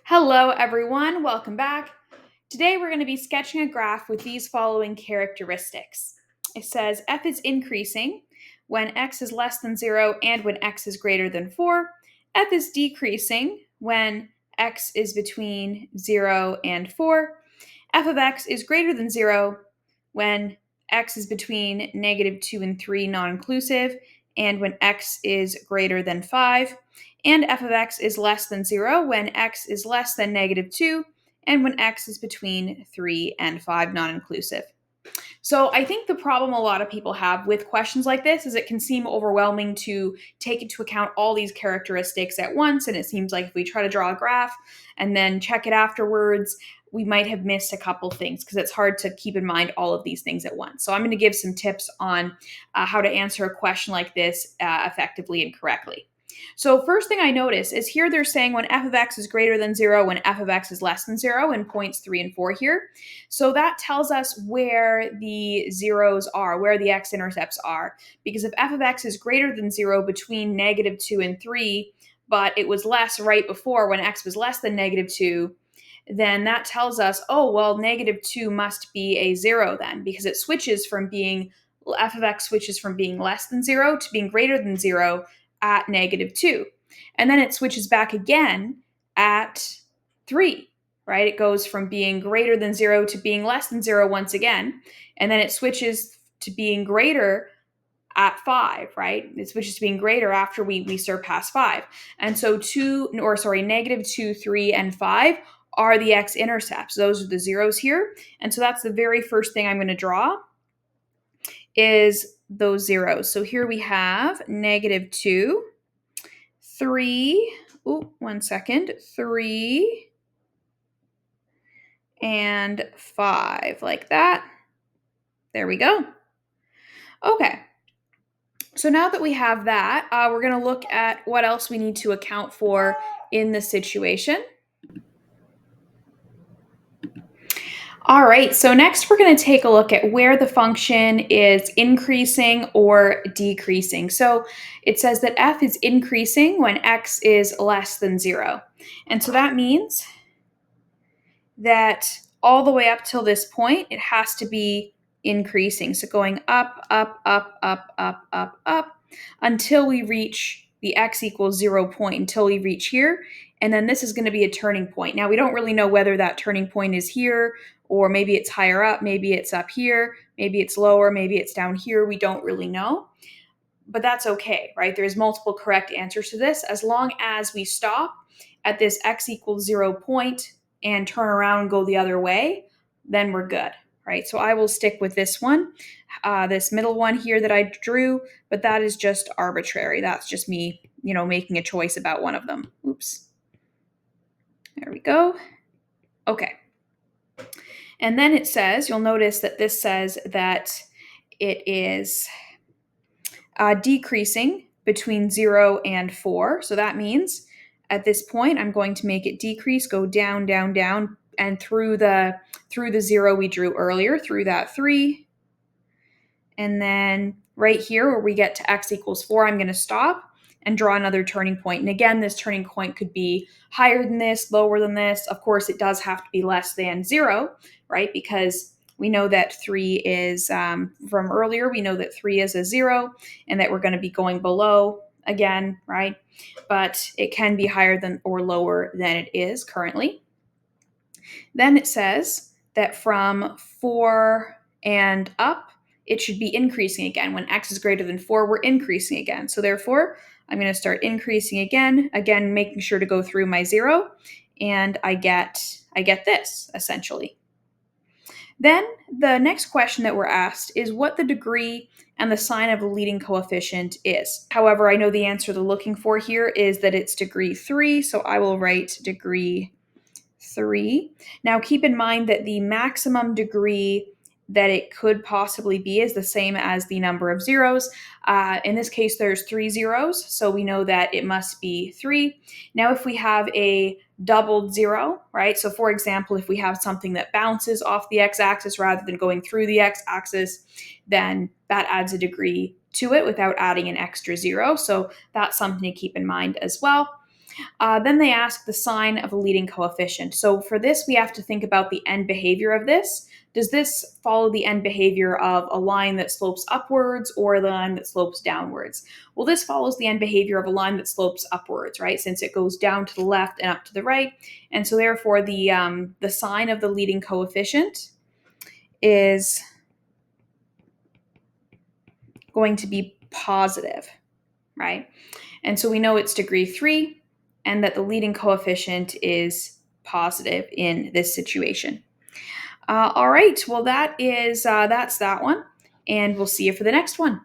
Hello, everyone. Welcome back. Today, we're going to be sketching a graph with these following characteristics. It says f is increasing when x is less than 0 and when x is greater than 4. F is decreasing when x is between 0 and 4. F of x is greater than 0 when x is between -2 and 3 non-inclusive, and when x is greater than 5. And f of x is less than 0 when x is less than -2 and when x is between 3 and 5 non-inclusive. So I think the problem a lot of people have with questions like this is it can seem overwhelming to take into account all these characteristics at once. And it seems like if we try to draw a graph and then check it afterwards, we might have missed a couple things because it's hard to keep in mind all of these things at once. So I'm going to give some tips on how to answer a question like this effectively and correctly. So first thing I notice is here they're saying when f of x is greater than 0, when f of x is less than 0 in points 3 and 4 here. So that tells us where the zeros are, where the x-intercepts are. Because if f of x is greater than 0 between -2 and 3, but it was less right before when x was less than -2, then that tells us, oh, well, -2 must be a 0 then, because it switches from being, f of x switches from being less than 0 to being greater than 0 at -2. And then it switches back again at 3, right? It goes from being greater than 0 to being less than 0 once again. And then it switches to being greater at 5, right? It switches to being greater after we surpass 5. And so -2, 3, and 5 are the x-intercepts. Those are the zeros here. And so that's the very first thing I'm going to draw is those zeros. So here we have -2, 3, 3, and 5, like that. There we go. Okay. So now that we have that, we're going to look at what else we need to account for in the situation. All right, so next we're going to take a look at where the function is increasing or decreasing. So it says that f is increasing when x is less than 0. And so that means that all the way up till this point, it has to be increasing. So going up, up, up, up, up, up, up, until we reach the x equals 0 point, until we reach here. And then this is going to be a turning point. Now, we don't really know whether that turning point is here, or maybe it's higher up, maybe it's up here, maybe it's lower, maybe it's down here. We don't really know. But that's okay, right? There's multiple correct answers to this. As long as we stop at this x equals 0 point and turn around and go the other way, then we're good, right? So I will stick with this one, this middle one here that I drew, but that is just arbitrary. That's just me, making a choice about one of them. Oops. There we go. Okay. And then it says, you'll notice that this says that it is decreasing between 0 and 4. So that means at this point, I'm going to make it decrease, go down, down, down, and through the 0 we drew earlier, through that 3. And then right here where we get to x equals 4, I'm going to stop and draw another turning point. And again, this turning point could be higher than this, lower than this. Of course, it does have to be less than 0, right? Because we know that 3 is, from earlier, we know that 3 is a 0 and that we're going to be going below again, right? But it can be higher than or lower than it is currently. Then it says that from 4 and up, it should be increasing again. When x is greater than 4, we're increasing again. So therefore, I'm going to start increasing again, making sure to go through my 0, and I get this, essentially. Then the next question that we're asked is what the degree and the sign of the leading coefficient is. However, I know the answer they're looking for here is that it's degree 3, so I will write degree 3. Now keep in mind that the maximum degree that it could possibly be is the same as the number of zeros. In this case, there's 3 zeros, so we know that it must be 3. Now, if we have a doubled 0, right? So for example, if we have something that bounces off the x-axis rather than going through the x-axis, then that adds a degree to it without adding an extra 0. So that's something to keep in mind as well. Then they ask the sign of a leading coefficient. So for this, we have to think about the end behavior of this. Does this follow the end behavior of a line that slopes upwards or the line that slopes downwards? Well, this follows the end behavior of a line that slopes upwards, right? Since it goes down to the left and up to the right. And so therefore the sign of the leading coefficient is going to be positive, right? And so we know it's degree 3 and that the leading coefficient is positive in this situation. All right, well that's that one, and we'll see you for the next one.